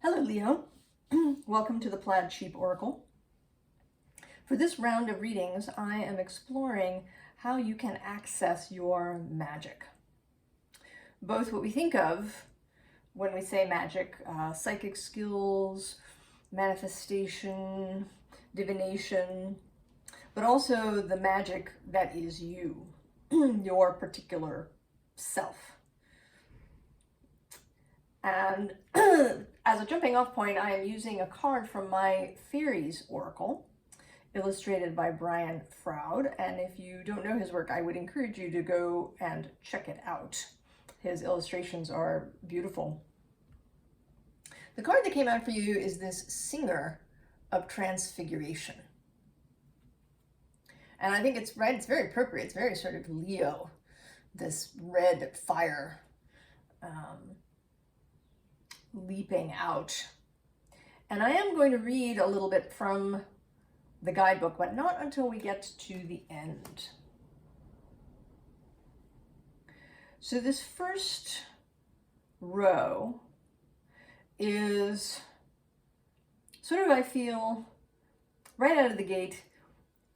Hello, Leo. Welcome to the Plaid Oracle. For this round of readings, I am exploring how you can access your magic. Both what we think of when we say magic, psychic skills, manifestation, divination, but also the magic that is you, your particular self. And as a jumping off point, I am using a card from my Faeries Oracle, illustrated by Brian Froud. And if you don't know his work, I would encourage you to go and check it out. His illustrations are beautiful. The card that came out for you is this Singer of Transfiguration. And I think it's right, it's very appropriate. It's very sort of Leo, this red fire leaping out. And I am going to read a little bit from the guidebook, but not until we get to the end. So this first row is sort of, I feel, right out of the gate,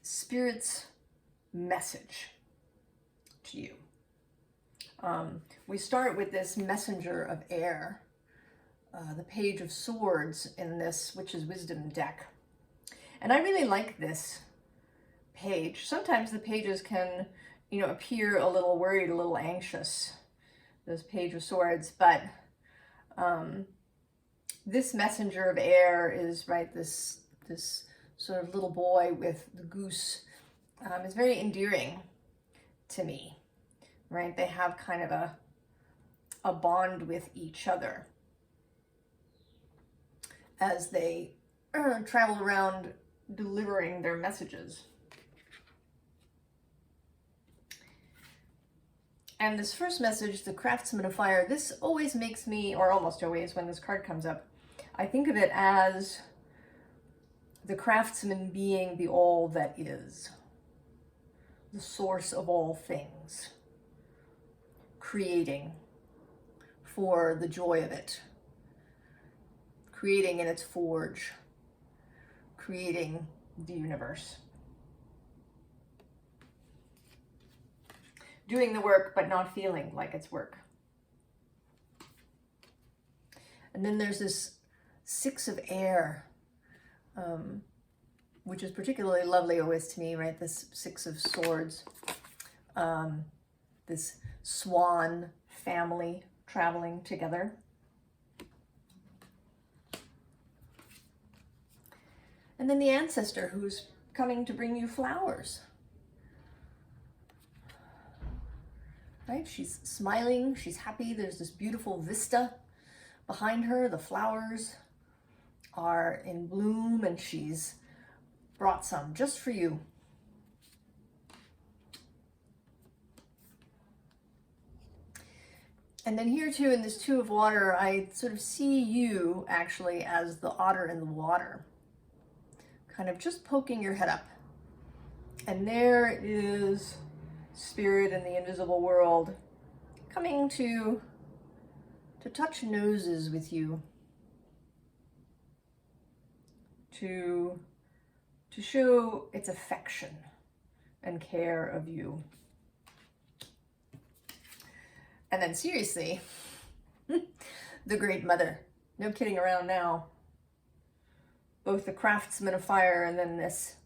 Spirit's message to you. We start with this messenger of air, the Page of Swords in this Witch's Wisdom deck. And I really like this page. Sometimes the pages can, appear a little worried, a little anxious, this Page of Swords, but this messenger of air is, right, this sort of little boy with the goose is very endearing to me, right? They have kind of a bond with each other as they travel around delivering their messages. And this first message, the Craftsman of Fire, this always makes me, or almost always when this card comes up, I think of it as the craftsman being the all that is, the source of all things, creating for the joy of it, creating in its forge, creating the universe. Doing the work, but not feeling like it's work. And then there's this Six of Air, which is particularly lovely always to me, right? This Six of Swords, this swan family traveling together. And then the ancestor who's coming to bring you flowers. Right? She's smiling, she's happy. There's this beautiful vista behind her. The flowers are in bloom and she's brought some just for you. And then here too, in this Two of Water, I sort of see you actually as the otter in the water, kind of just poking your head up. And there is Spirit in the invisible world coming to touch noses with you, to show its affection and care of you. And then seriously, the Great Mother. No kidding around now. Both the Craftsman of Fire and then this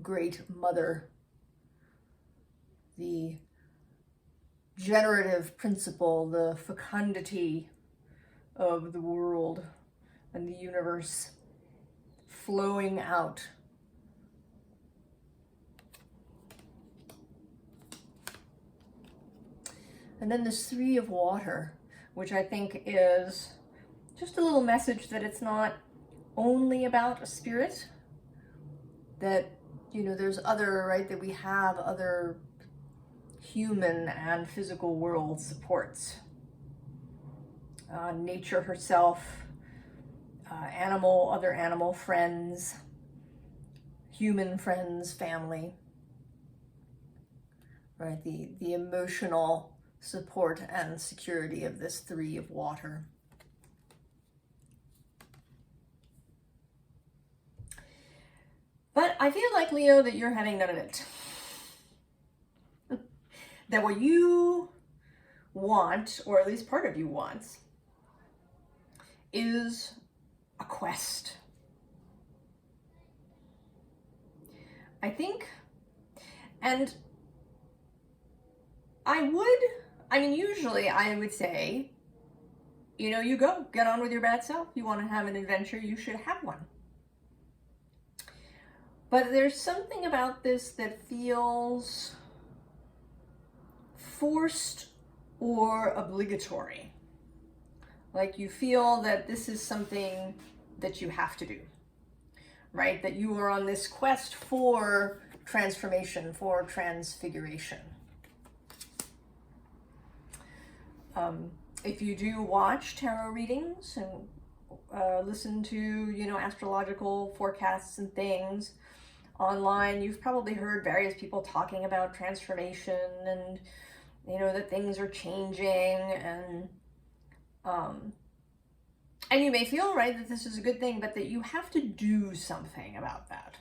Great Mother. The generative principle, the fecundity of the world and the universe flowing out. And then this Three of Water, which I think is just a little message that it's not only about a spirit, that, there's other, right, that we have other human and physical world supports. Nature herself, other animal friends, human friends, family, right? The emotional support and security of this Three of Water. I feel like, Leo, that you're having none of it. That what you want, or at least part of you wants, is a quest. I think, and usually I would say, you go, get on with your bad self. You want to have an adventure, you should have one. But there's something about this that feels forced or obligatory. Like you feel that this is something that you have to do, right? That you are on this quest for transformation, for transfiguration. If you do watch tarot readings and listen to, astrological forecasts and things online, you've probably heard various people talking about transformation and, that things are changing and you may feel, right, that this is a good thing, but that you have to do something about that.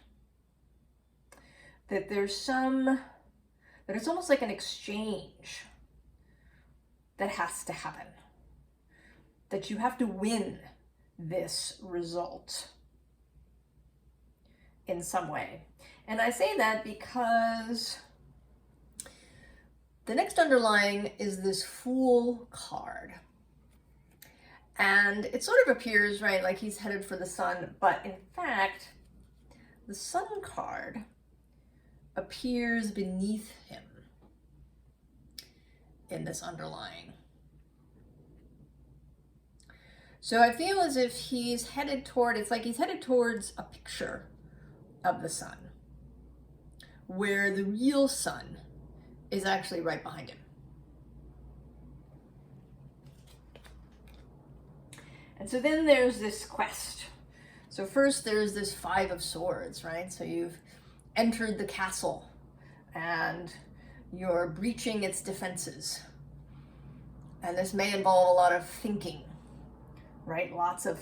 That that it's almost like an exchange that has to happen. That you have to win this result in some way. And I say that because the next underlying is this Fool card. And it sort of appears, right, like he's headed for the sun, but in fact, the Sun card appears beneath him in this underlying. So I feel as if he's headed toward, it's like he's headed towards a picture of the sun, where the real sun is actually right behind him. And so then there's this quest. So first there's this Five of Swords, right? So you've entered the castle and you're breaching its defenses. And this may involve a lot of thinking, right? Lots of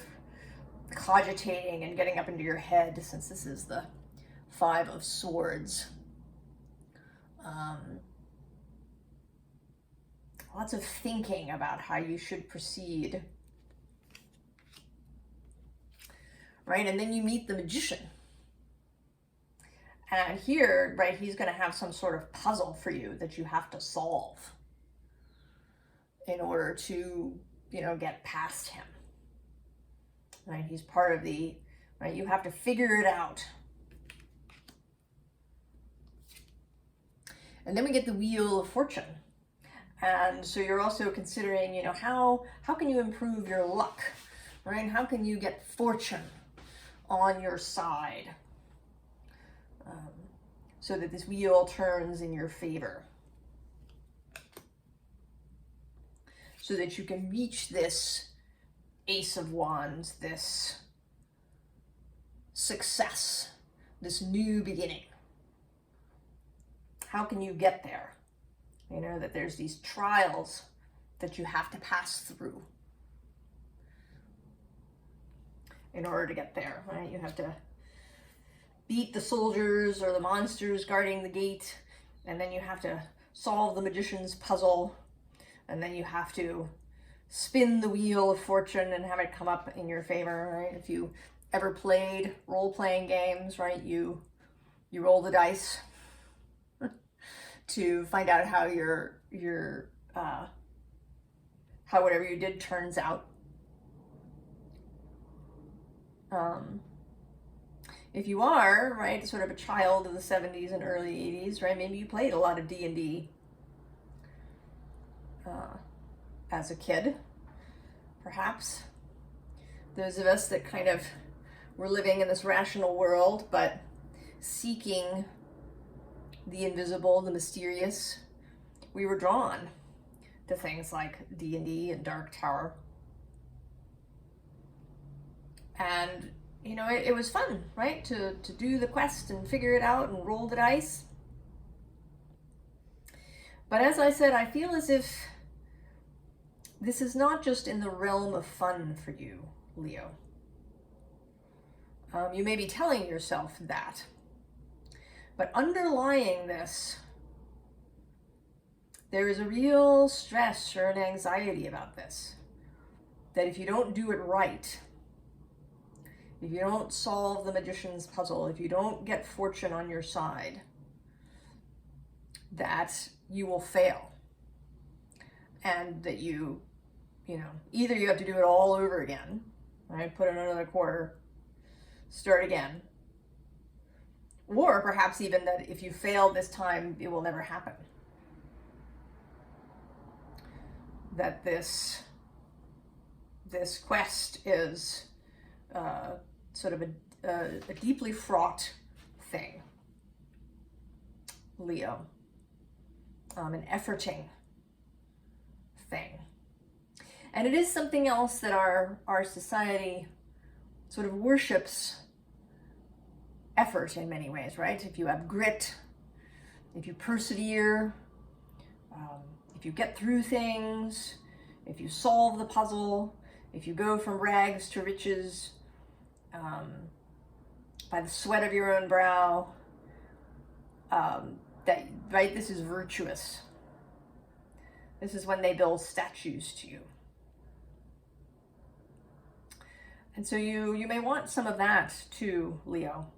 cogitating and getting up into your head, since this is the Five of Swords. Lots of thinking about how you should proceed. Right, and then you meet the Magician. And here, right, he's going to have some sort of puzzle for you that you have to solve in order to, get past him. Right, he's part of right, you have to figure it out. And then we get the Wheel of Fortune. And so you're also considering, how can you improve your luck, right? How can you get fortune on your side so that this wheel turns in your favor, so that you can reach this Ace of Wands, this success, this new beginning. How can you get there? That there's these trials that you have to pass through in order to get there, right? You have to beat the soldiers or the monsters guarding the gate, and then you have to solve the Magician's puzzle, and then you have to spin the Wheel of Fortune and have it come up in your favor, right? If you ever played role-playing games, right, you roll the dice to find out how how whatever you did turns out. If you are, right, sort of a child of the 70s and early 80s, right, maybe you played a lot of D&D as a kid, perhaps. Those of us that kind of were living in this rational world, but seeking the invisible, the mysterious, we were drawn to things like D&D and Dark Tower. And, it was fun, right? To do the quest and figure it out and roll the dice. But as I said, I feel as if this is not just in the realm of fun for you, Leo. You may be telling yourself that, But underlying this, there is a real stress or an anxiety about this. That if you don't do it right, if you don't solve the magician's puzzle, if you don't get fortune on your side, that you will fail. And that you know, either you have to do it all over again, right? Put in another quarter, start again. Or perhaps even that if you fail this time, it will never happen. That this quest is sort of a deeply fraught thing, Leo, an efforting thing. And it is something else that our society sort of worships effort in many ways, right? If you have grit, if you persevere, if you get through things, if you solve the puzzle, if you go from rags to riches by the sweat of your own brow, that, right, this is virtuous. This is when they build statues to you. And so you may want some of that too, Leo.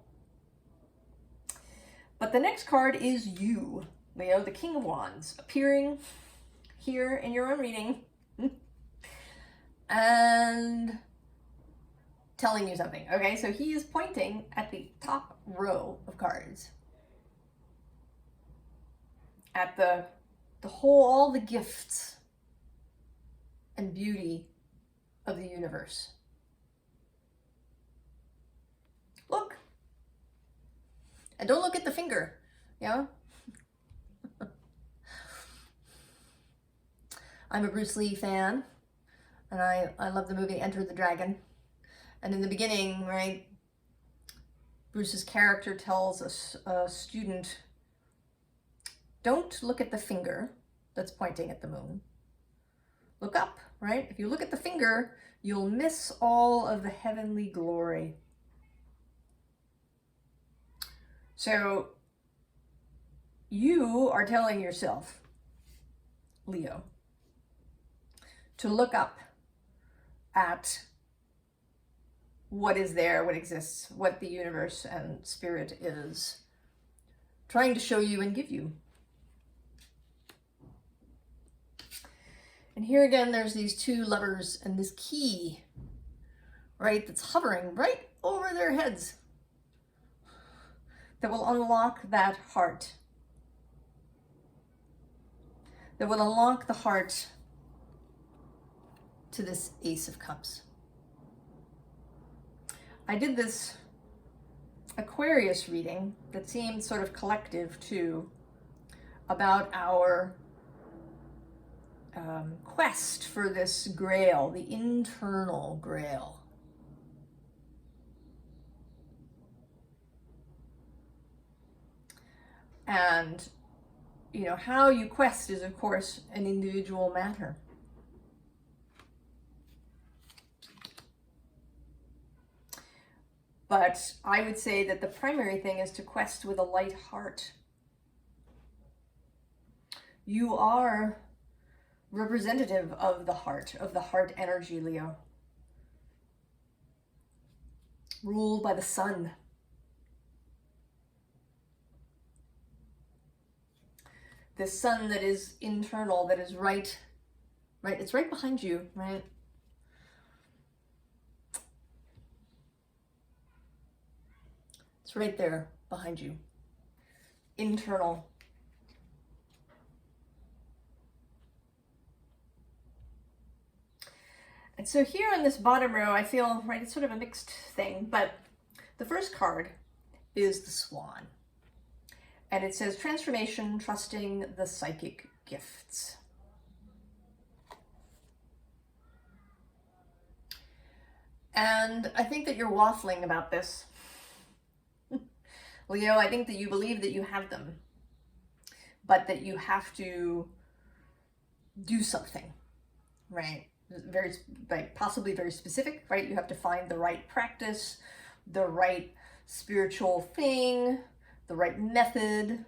But the next card is you, Leo, the King of Wands, appearing here in your own reading and telling you something. Okay, so he is pointing at the top row of cards. At the whole, all the gifts and beauty of the universe. Look. And don't look at the finger, yeah? I'm a Bruce Lee fan, and I love the movie Enter the Dragon. And in the beginning, right, Bruce's character tells a student, don't look at the finger that's pointing at the moon. Look up, right? If you look at the finger, you'll miss all of the heavenly glory. So you are telling yourself, Leo, to look up at what is there, what exists, what the universe and spirit is trying to show you and give you. And here again, there's these two lovers and this key, right, that's hovering right over their heads that will unlock that heart. That will unlock the heart to this Ace of Cups. I did this Aquarius reading that seemed sort of collective too, about our quest for this grail, the internal grail. And, you know, how you quest is, of course, an individual matter. But I would say that the primary thing is to quest with a light heart. You are representative of the heart energy, Leo. Ruled by the sun. This sun that is internal, that is right, it's right behind you, right? It's right there behind you. Internal. And so here on this bottom row, I feel, right, it's sort of a mixed thing, but the first card is the Swan. And it says, transformation, trusting the psychic gifts. And I think that you're waffling about this. Leo, I think that you believe that you have them, but that you have to do something, right? Very, like, possibly very specific, right? You have to find the right practice, the right spiritual thing, the right method,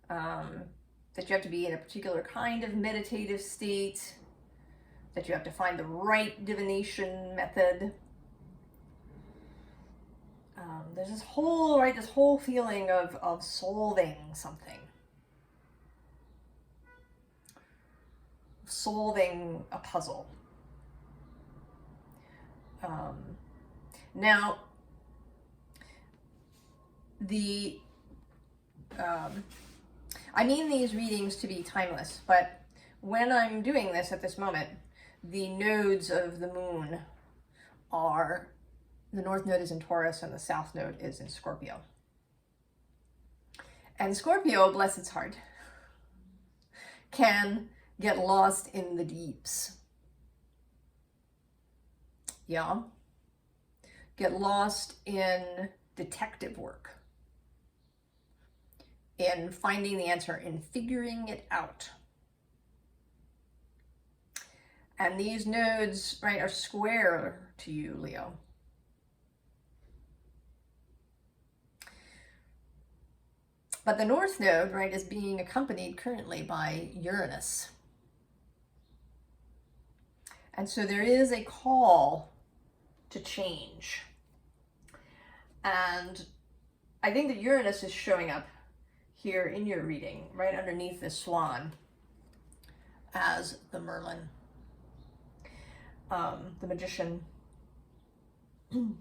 that you have to be in a particular kind of meditative state, that you have to find the right divination method. There's this whole feeling of solving something, solving a puzzle. Now, I mean these readings to be timeless, but when I'm doing this at this moment, the nodes of the moon are, the north node is in Taurus and the south node is in Scorpio. And Scorpio, bless its heart, can get lost in the deeps. Yeah. Get lost in detective work, in finding the answer, in figuring it out. And these nodes, right, are square to you, Leo. But the north node, right, is being accompanied currently by Uranus. And so there is a call to change. And I think that Uranus is showing up here in your reading, right underneath the swan, as the Merlin, the magician, and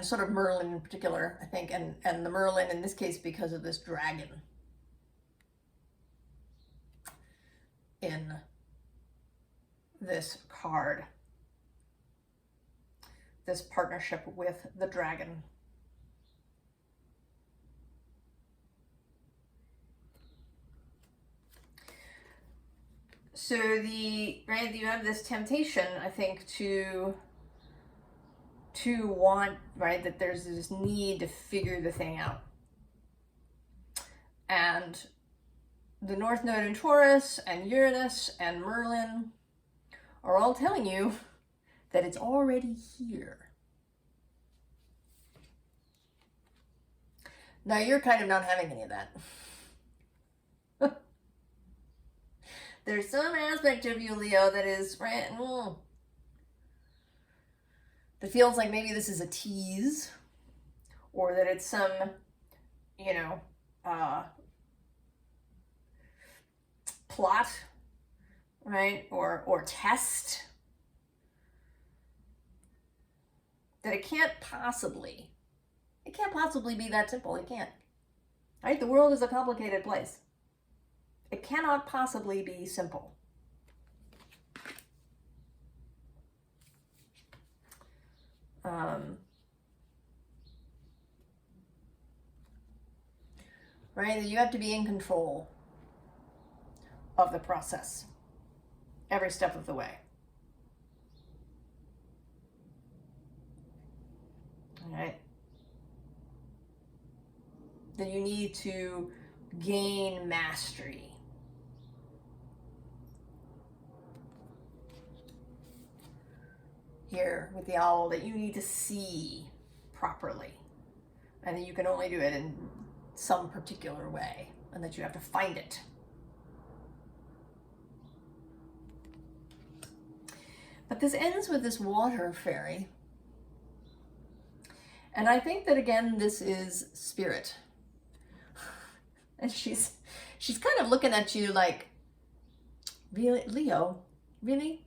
sort of Merlin in particular, I think, and the Merlin in this case because of this dragon in this card, this partnership with the dragon. So you have this temptation, I think, to want, right, that there's this need to figure the thing out. And the North Node in Taurus and Uranus and Merlin are all telling you that it's already here. Now you're kind of not having any of that. There's some aspect of you, Leo, that is, right, that feels like maybe this is a tease, or that it's some, plot, right, or test, that it can't possibly be that simple. It can't, right? The world is a complicated place. It cannot possibly be simple. Right? You have to be in control of the process every step of the way. All right? That you need to gain mastery. Here with the owl, that you need to see properly, and that you can only do it in some particular way, and that you have to find it. But this ends with this water fairy, and I think that again this is spirit, and she's kind of looking at you like, really, Leo, really?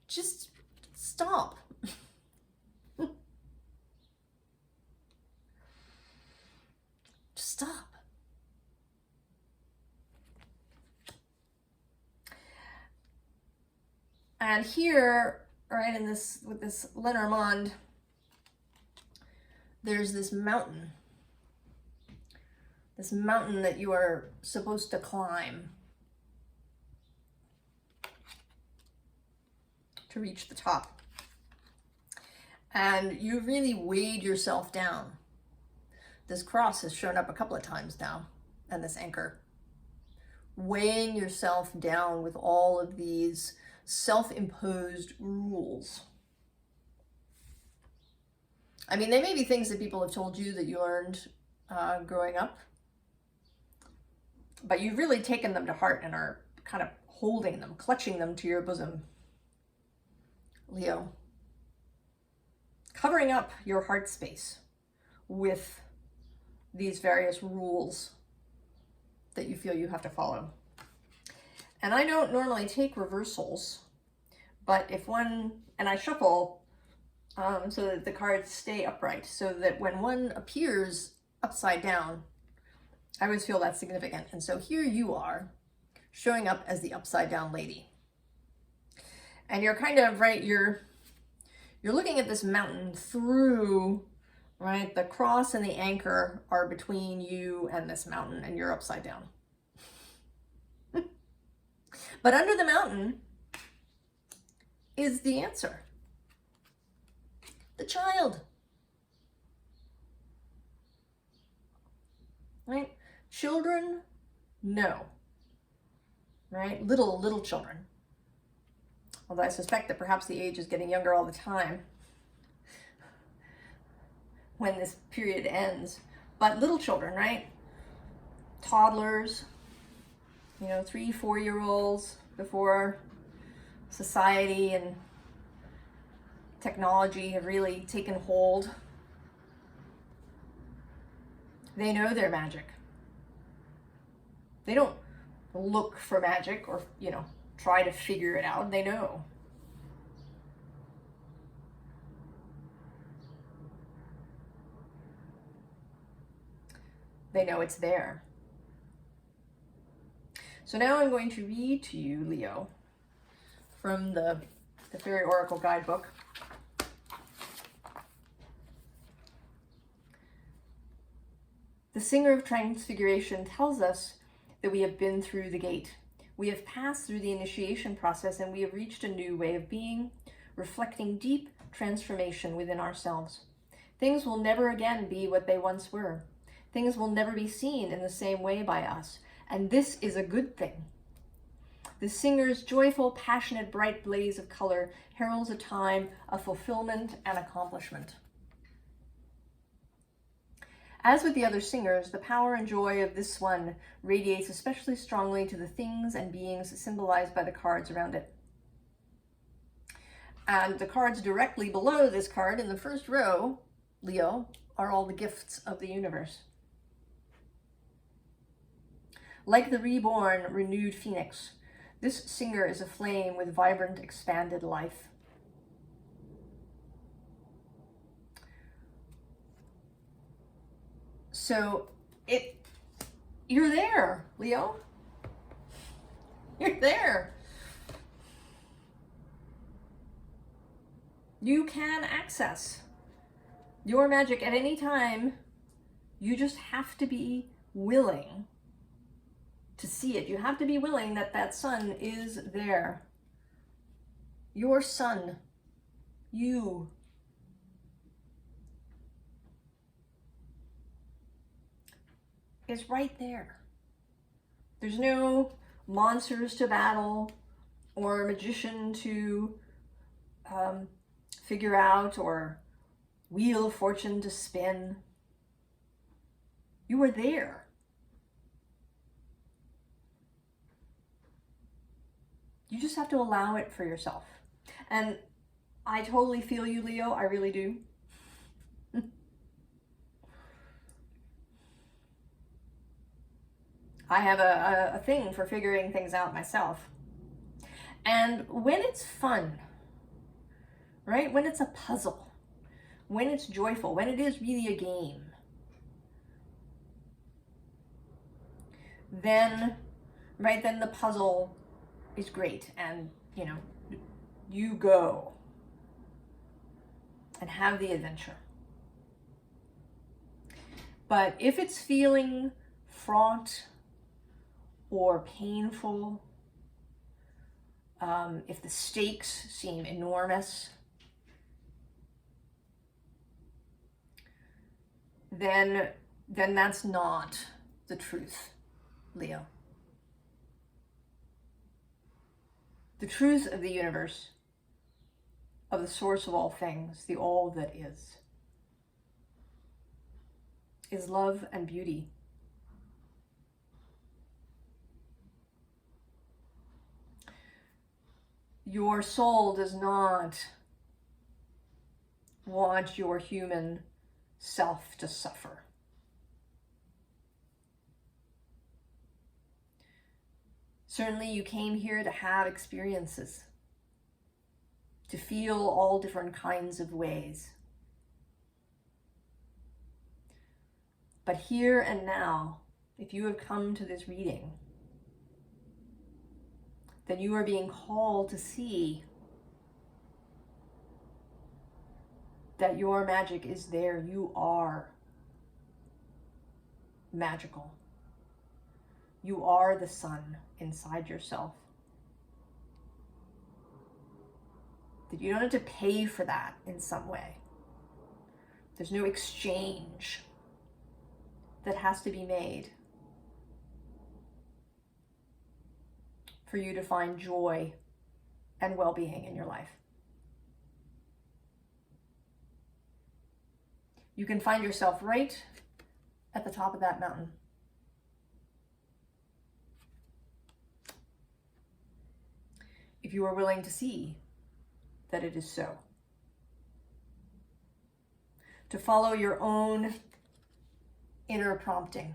Just stop. Just stop. And here, right, in this, with this Lenormand, there's this mountain that you are supposed to climb to reach the top. And you really weighed yourself down. This cross has shown up a couple of times now, and this anchor. Weighing yourself down with all of these self-imposed rules. I mean, they may be things that people have told you that you learned growing up, but you've really taken them to heart and are kind of holding them, clutching them to your bosom, Leo. Covering up your heart space with these various rules that you feel you have to follow. And I don't normally take reversals, but if one, and I shuffle so that the cards stay upright, so that when one appears upside down, I always feel that's significant. And so here you are, showing up as the upside down lady. And you're kind of, right, you're looking at this mountain through, right, the cross and the anchor are between you and this mountain, and you're upside down. But under the mountain is the answer. The child. Right? Children know. Right? Little children. Although I suspect that perhaps the age is getting younger all the time when this period ends. But little children, right? Toddlers, 3-4-year-olds, before society and technology have really taken hold. They know their magic. They don't look for magic or, try to figure it out. They know. They know it's there. So now I'm going to read to you, Leo, from the Fairy Oracle guidebook. The Singer of Transfiguration tells us that we have been through the gate. We have passed through the initiation process, and we have reached a new way of being, reflecting deep transformation within ourselves. Things will never again be what they once were. Things will never be seen in the same way by us, and this is a good thing. The singer's joyful, passionate, bright blaze of color heralds a time of fulfillment and accomplishment. As with the other singers, the power and joy of this one radiates especially strongly to the things and beings symbolized by the cards around it. And the cards directly below this card in the first row, Leo, are all the gifts of the universe. Like the reborn, renewed phoenix, this singer is aflame with vibrant, expanded life. So you're there, Leo. You're there. You can access your magic at any time. You just have to be willing to see it. You have to be willing that that sun is there. Your sun, you. Is right there. There's no monsters to battle or magician to figure out or wheel of fortune to spin. You are there. You just have to allow it for yourself. And I totally feel you, Leo. I really do. I have a thing for figuring things out myself. And when it's fun, right? When it's a puzzle, when it's joyful, when it is really a game, then the puzzle is great. And, you go and have the adventure. But if it's feeling fraught or painful, if the stakes seem enormous, then that's not the truth, Leo. The truth of the universe, of the source of all things, the all that is, is love and beauty. Your soul does not want your human self to suffer. Certainly you came here to have experiences, to feel all different kinds of ways. But here and now, if you have come to this reading, then you are being called to see that your magic is there. You are magical. You are the sun inside yourself. That you don't have to pay for that in some way. There's no exchange that has to be made for you to find joy and well-being in your life. You can find yourself right at the top of that mountain. If you are willing to see that it is so. To follow your own inner prompting.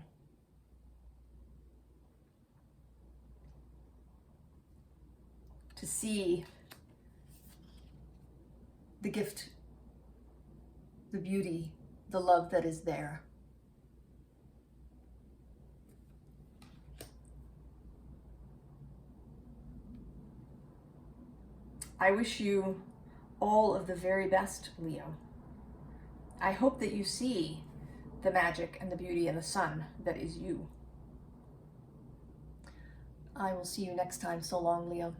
To see the gift, the beauty, the love that is there. I wish you all of the very best, Leo. I hope that you see the magic and the beauty and the sun that is you. I will see you next time. So long, Leo.